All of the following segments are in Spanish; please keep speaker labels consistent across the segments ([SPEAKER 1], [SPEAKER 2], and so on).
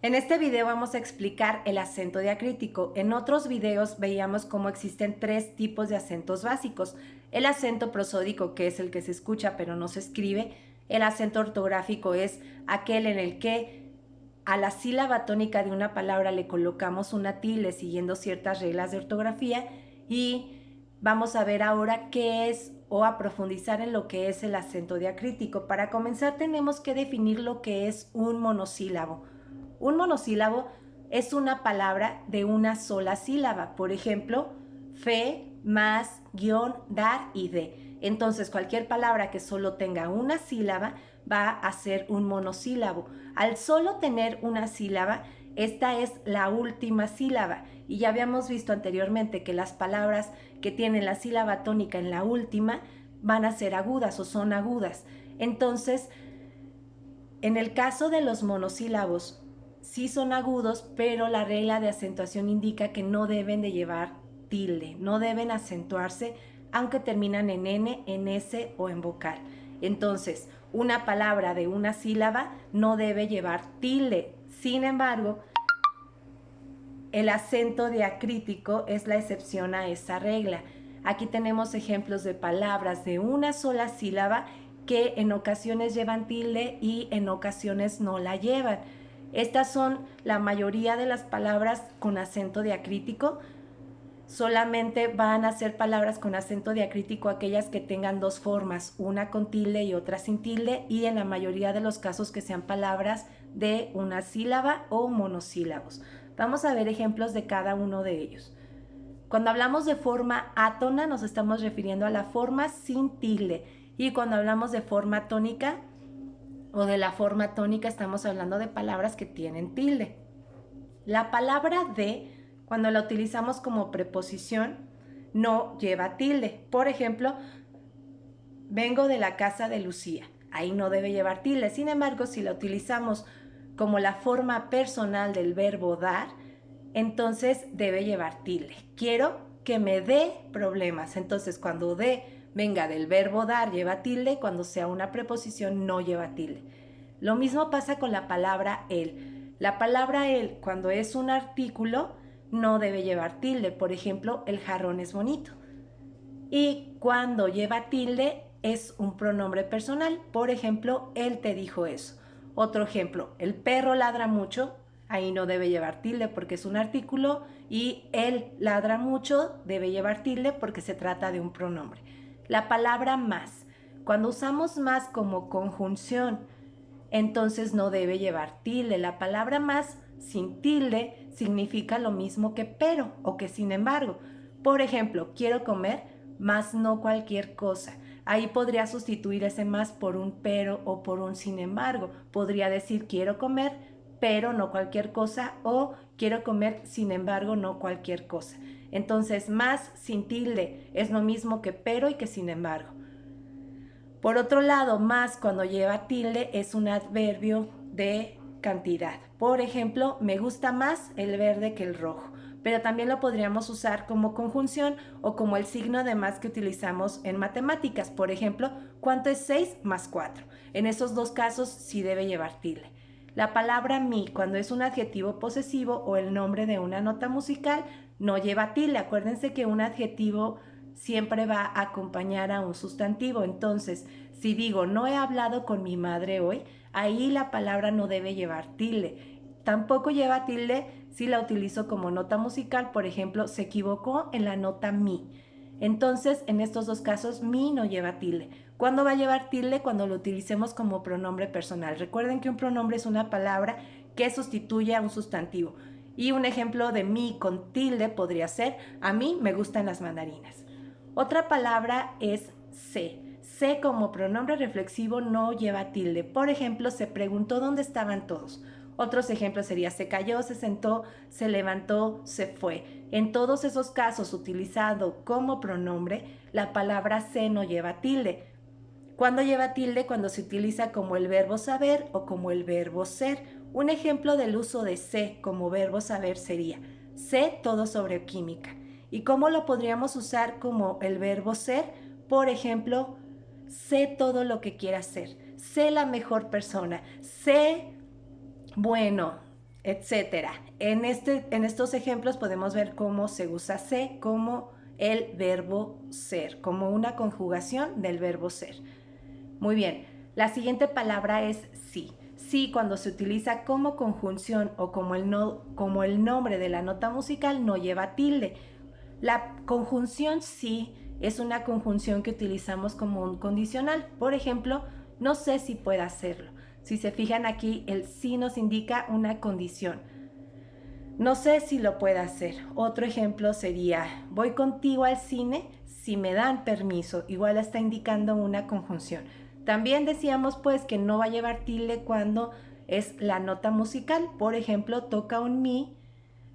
[SPEAKER 1] En este video vamos a explicar el acento diacrítico. En otros videos veíamos cómo existen tres tipos de acentos básicos. El acento prosódico, que es el que se escucha pero no se escribe. El acento ortográfico es aquel en el que a la sílaba tónica de una palabra le colocamos una tilde siguiendo ciertas reglas de ortografía. Y vamos a ver ahora qué es o a profundizar en lo que es el acento diacrítico. Para comenzar tenemos que definir lo que es un monosílabo. Un monosílabo es una palabra de una sola sílaba. Por ejemplo, fe, más, guión, dar y de. Entonces, cualquier palabra que solo tenga una sílaba va a ser un monosílabo. Al solo tener una sílaba, esta es la última sílaba. Y ya habíamos visto anteriormente que las palabras que tienen la sílaba tónica en la última van a ser agudas o son agudas. Entonces, en el caso de los monosílabos, sí son agudos, pero la regla de acentuación indica que no deben de llevar tilde, no deben acentuarse aunque terminan en N, en S o en vocal. Entonces, una palabra de una sílaba no debe llevar tilde. Sin embargo, el acento diacrítico es la excepción a esa regla. Aquí tenemos ejemplos de palabras de una sola sílaba que en ocasiones llevan tilde y en ocasiones no la llevan. Estas son la mayoría de las palabras con acento diacrítico. Solamente van a ser palabras con acento diacrítico aquellas que tengan dos formas, una con tilde y otra sin tilde, y en la mayoría de los casos que sean palabras de una sílaba o monosílabos. Vamos a ver ejemplos de cada uno de ellos. Cuando hablamos de forma átona nos estamos refiriendo a la forma sin tilde, y cuando hablamos de forma tónica o de la forma tónica estamos hablando de palabras que tienen tilde. La palabra de, cuando la utilizamos como preposición, no lleva tilde. Por ejemplo, vengo de la casa de Lucía. Ahí no debe llevar tilde. Sin embargo, si la utilizamos como la forma personal del verbo dar, entonces debe llevar tilde. Quiero que me dé problemas. Entonces, cuando de venga del verbo dar lleva tilde, cuando sea una preposición no lleva tilde. Lo mismo pasa con la palabra el. La palabra el, cuando es un artículo, no debe llevar tilde. Por ejemplo, el jarrón es bonito. Y cuando lleva tilde es un pronombre personal. Por ejemplo, él te dijo eso. Otro ejemplo, el perro ladra mucho. Ahí no debe llevar tilde porque es un artículo, y él ladra mucho debe llevar tilde porque se trata de un pronombre. La palabra más. Cuando usamos más como conjunción, entonces no debe llevar tilde. La palabra más sin tilde significa lo mismo que pero o que sin embargo. Por ejemplo, quiero comer, más no cualquier cosa. Ahí podría sustituir ese más por un pero o por un sin embargo. Podría decir quiero comer, pero no cualquier cosa, o quiero comer, sin embargo, no cualquier cosa. Entonces, más sin tilde es lo mismo que pero y que sin embargo. Por otro lado, más cuando lleva tilde es un adverbio de cantidad. Por ejemplo, me gusta más el verde que el rojo, pero también lo podríamos usar como conjunción o como el signo de más que utilizamos en matemáticas. Por ejemplo, ¿cuánto es 6 más 4? En esos dos casos sí debe llevar tilde. La palabra mi, cuando es un adjetivo posesivo o el nombre de una nota musical, no lleva tilde. Acuérdense que un adjetivo siempre va a acompañar a un sustantivo. Entonces, si digo no he hablado con mi madre hoy, ahí la palabra no debe llevar tilde. Tampoco lleva tilde si la utilizo como nota musical. Por ejemplo, se equivocó en la nota mi. Entonces, en estos dos casos, mi no lleva tilde. ¿Cuándo va a llevar tilde? Cuando lo utilicemos como pronombre personal. Recuerden que un pronombre es una palabra que sustituye a un sustantivo. Y un ejemplo de mi con tilde podría ser: a mí me gustan las mandarinas. Otra palabra es se. Se como pronombre reflexivo no lleva tilde. Por ejemplo, se preguntó dónde estaban todos. Otros ejemplos sería se cayó, se sentó, se levantó, se fue. En todos esos casos, utilizado como pronombre, la palabra se no lleva tilde. ¿Cuándo lleva tilde? Cuando se utiliza como el verbo saber o como el verbo ser. Un ejemplo del uso de sé como verbo saber sería: sé todo sobre química. ¿Y cómo lo podríamos usar como el verbo ser? Por ejemplo, sé todo lo que quieras ser. Sé la mejor persona. Sé bueno. etcétera. En estos ejemplos podemos ver cómo se usa se como el verbo ser, como una conjugación del verbo ser. Muy bien, la siguiente palabra es sí. Sí, cuando se utiliza como conjunción o como el nombre de la nota musical, no lleva tilde. La conjunción sí es una conjunción que utilizamos como un condicional. Por ejemplo, no sé si pueda hacerlo. Si se fijan aquí, el sí nos indica una condición. No sé si lo pueda hacer. Otro ejemplo sería, voy contigo al cine si me dan permiso. Igual está indicando una conjunción. También decíamos pues que no va a llevar tilde cuando es la nota musical. Por ejemplo, toca un mi,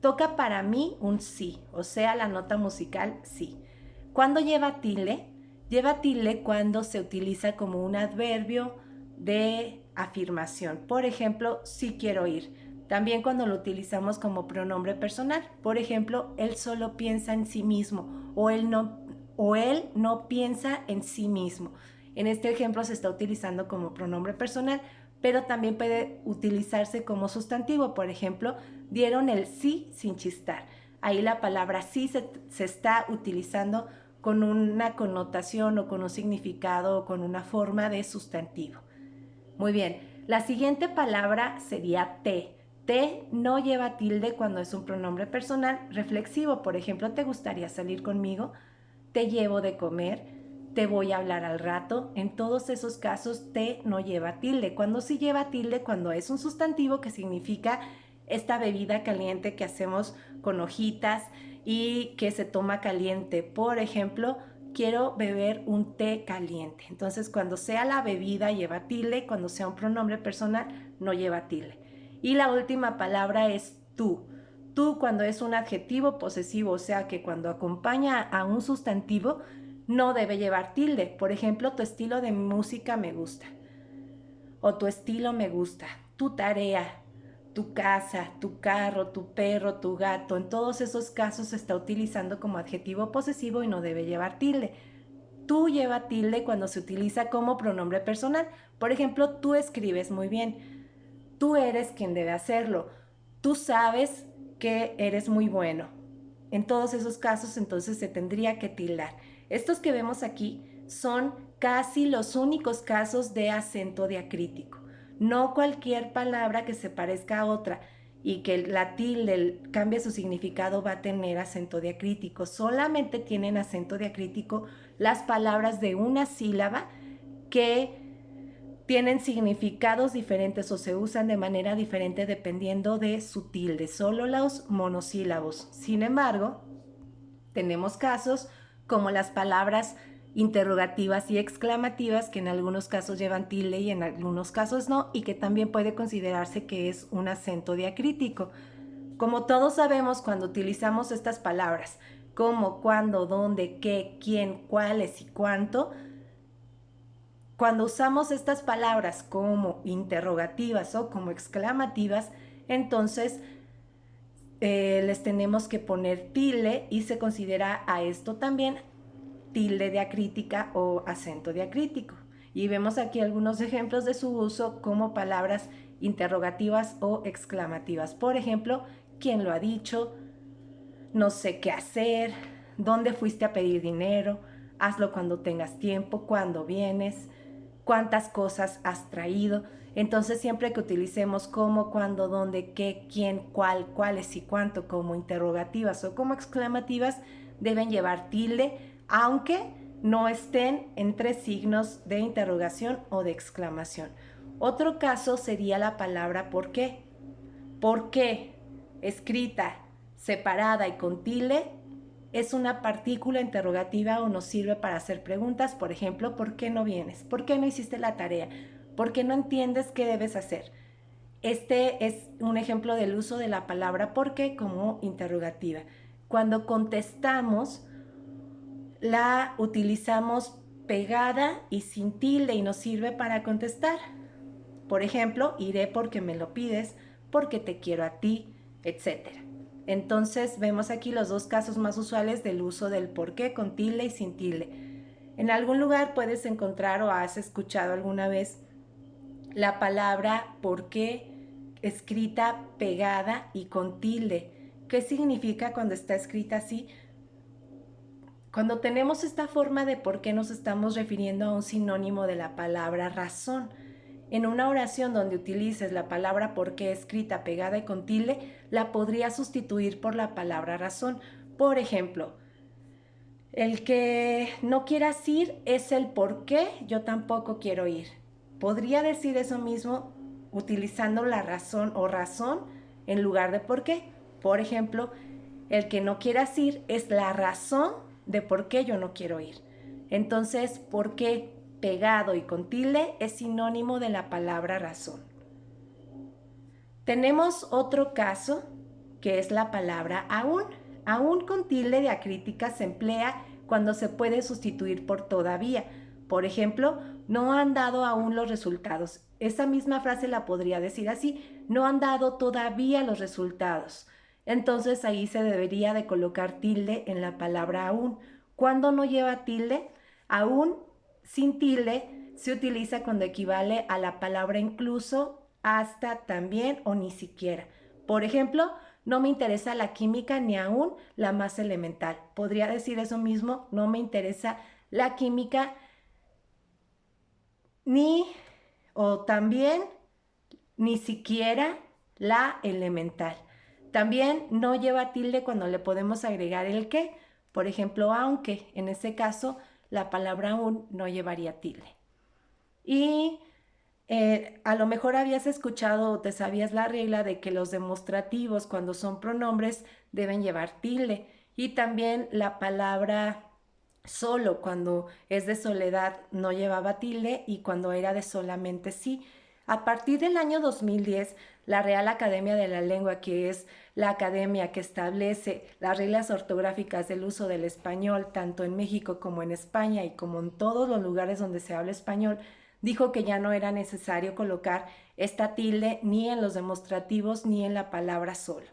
[SPEAKER 1] toca para mí un sí, o sea, la nota musical sí. ¿Cuándo lleva tilde? Lleva tilde cuando se utiliza como un adverbio de afirmación. Por ejemplo, sí quiero ir. También cuando lo utilizamos como pronombre personal. Por ejemplo, él solo piensa en sí mismo o él no piensa en sí mismo. En este ejemplo se está utilizando como pronombre personal, pero también puede utilizarse como sustantivo. Por ejemplo, dieron el sí sin chistar. Ahí la palabra sí se está utilizando con una connotación o con un significado o con una forma de sustantivo. Muy bien, la siguiente palabra sería te. Te no lleva tilde cuando es un pronombre personal reflexivo. Por ejemplo, ¿te gustaría salir conmigo? Te llevo de comer, te voy a hablar al rato. En todos esos casos, te no lleva tilde. Cuando sí lleva tilde, cuando es un sustantivo que significa esta bebida caliente que hacemos con hojitas y que se toma caliente. Por ejemplo, quiero beber un té caliente. Entonces, cuando sea la bebida lleva tilde, cuando sea un pronombre personal no lleva tilde. Y la última palabra es tú. Tú cuando es un adjetivo posesivo, o sea que cuando acompaña a un sustantivo, no debe llevar tilde. Por ejemplo, tu estilo de música me gusta. O tu estilo me gusta. Tu tarea, tu casa, tu carro, tu perro, tu gato. En todos esos casos se está utilizando como adjetivo posesivo y no debe llevar tilde. Tú lleva tilde cuando se utiliza como pronombre personal. Por ejemplo, tú escribes muy bien. Tú eres quien debe hacerlo. Tú sabes que eres muy bueno. En todos esos casos entonces se tendría que tildar. Estos que vemos aquí son casi los únicos casos de acento diacrítico. No cualquier palabra que se parezca a otra y que la tilde cambie su significado va a tener acento diacrítico. Solamente tienen acento diacrítico las palabras de una sílaba que tienen significados diferentes o se usan de manera diferente dependiendo de su tilde, solo los monosílabos. Sin embargo, tenemos casos como las palabras interrogativas y exclamativas que en algunos casos llevan tilde y en algunos casos no, y que también puede considerarse que es un acento diacrítico. Como todos sabemos, cuando utilizamos estas palabras como, cuándo, dónde, qué, quién, cuáles y cuánto, cuando usamos estas palabras como interrogativas o como exclamativas, entonces les tenemos que poner tilde y se considera a esto también tilde diacrítica o acento diacrítico. Y vemos aquí algunos ejemplos de su uso como palabras interrogativas o exclamativas. Por ejemplo, ¿quién lo ha dicho? No sé qué hacer. ¿Dónde fuiste a pedir dinero? Hazlo cuando tengas tiempo. ¿Cuándo vienes? ¿Cuántas cosas has traído? Entonces siempre que utilicemos cómo, cuándo, dónde, qué, quién, cuál, cuáles y cuánto como interrogativas o como exclamativas, deben llevar tilde, aunque no estén entre signos de interrogación o de exclamación. Otro caso sería la palabra por qué. ¿Por qué? Escrita, separada y con tilde, es una partícula interrogativa o nos sirve para hacer preguntas. Por ejemplo, ¿por qué no vienes? ¿Por qué no hiciste la tarea? ¿Por qué no entiendes qué debes hacer? Este es un ejemplo del uso de la palabra por qué como interrogativa. Cuando contestamos, la utilizamos pegada y sin tilde y nos sirve para contestar. Por ejemplo, iré porque me lo pides, porque te quiero a ti, etc. Entonces vemos aquí los dos casos más usuales del uso del por qué con tilde y sin tilde. En algún lugar puedes encontrar o has escuchado alguna vez la palabra por qué escrita pegada y con tilde. ¿Qué significa cuando está escrita así? Cuando tenemos esta forma de por qué nos estamos refiriendo a un sinónimo de la palabra razón. En una oración donde utilices la palabra por qué escrita pegada y con tilde, la podrías sustituir por la palabra razón. Por ejemplo, el que no quieras ir es el por qué yo tampoco quiero ir. Podría decir eso mismo utilizando la razón o razón en lugar de por qué. Por ejemplo, el que no quieras ir es la razón de por qué yo no quiero ir. Entonces, por qué pegado y con tilde es sinónimo de la palabra razón. Tenemos otro caso que es la palabra aún. Aún con tilde diacrítica se emplea cuando se puede sustituir por todavía. Por ejemplo, no han dado aún los resultados. Esa misma frase la podría decir así: no han dado todavía los resultados. Entonces ahí se debería de colocar tilde en la palabra aún. ¿Cuándo no lleva tilde? Aún sin tilde se utiliza cuando equivale a la palabra incluso, hasta, también o ni siquiera. Por ejemplo, no me interesa la química ni aún la más elemental. Podría decir eso mismo: no me interesa la química ni o también ni siquiera la elemental. También no lleva tilde cuando le podemos agregar el que. Por ejemplo, aunque. En ese caso, la palabra aún no llevaría tilde. Y a lo mejor habías escuchado o te sabías la regla de que los demostrativos, cuando son pronombres, deben llevar tilde. Y también la palabra solo, cuando es de soledad, no llevaba tilde, y cuando era de solamente sí. A partir del año 2010, la Real Academia de la Lengua, que es la academia que establece las reglas ortográficas del uso del español, tanto en México como en España y como en todos los lugares donde se habla español, dijo que ya no era necesario colocar esta tilde ni en los demostrativos ni en la palabra solo,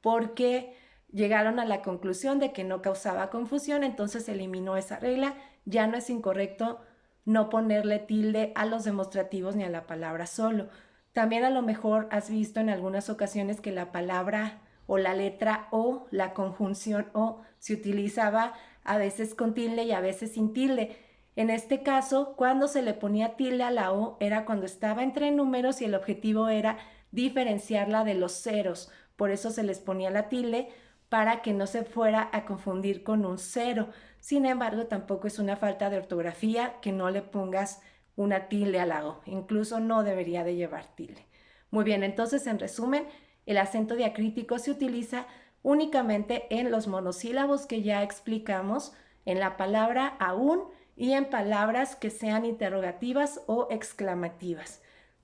[SPEAKER 1] porque llegaron a la conclusión de que no causaba confusión. Entonces se eliminó esa regla. Ya no es incorrecto no ponerle tilde a los demostrativos ni a la palabra solo. También a lo mejor has visto en algunas ocasiones que la palabra o la letra o, la conjunción o, se utilizaba a veces con tilde y a veces sin tilde. En este caso, cuando se le ponía tilde a la O, era cuando estaba entre números y el objetivo era diferenciarla de los ceros. Por eso se les ponía la tilde, para que no se fuera a confundir con un cero. Sin embargo, tampoco es una falta de ortografía que no le pongas una tilde a la O. Incluso no debería de llevar tilde. Muy bien, entonces en resumen, el acento diacrítico se utiliza únicamente en los monosílabos que ya explicamos, en la palabra aún y en palabras que sean interrogativas o exclamativas.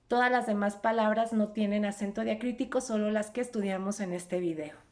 [SPEAKER 1] Todas las demás palabras no tienen acento diacrítico, solo las que estudiamos en este video.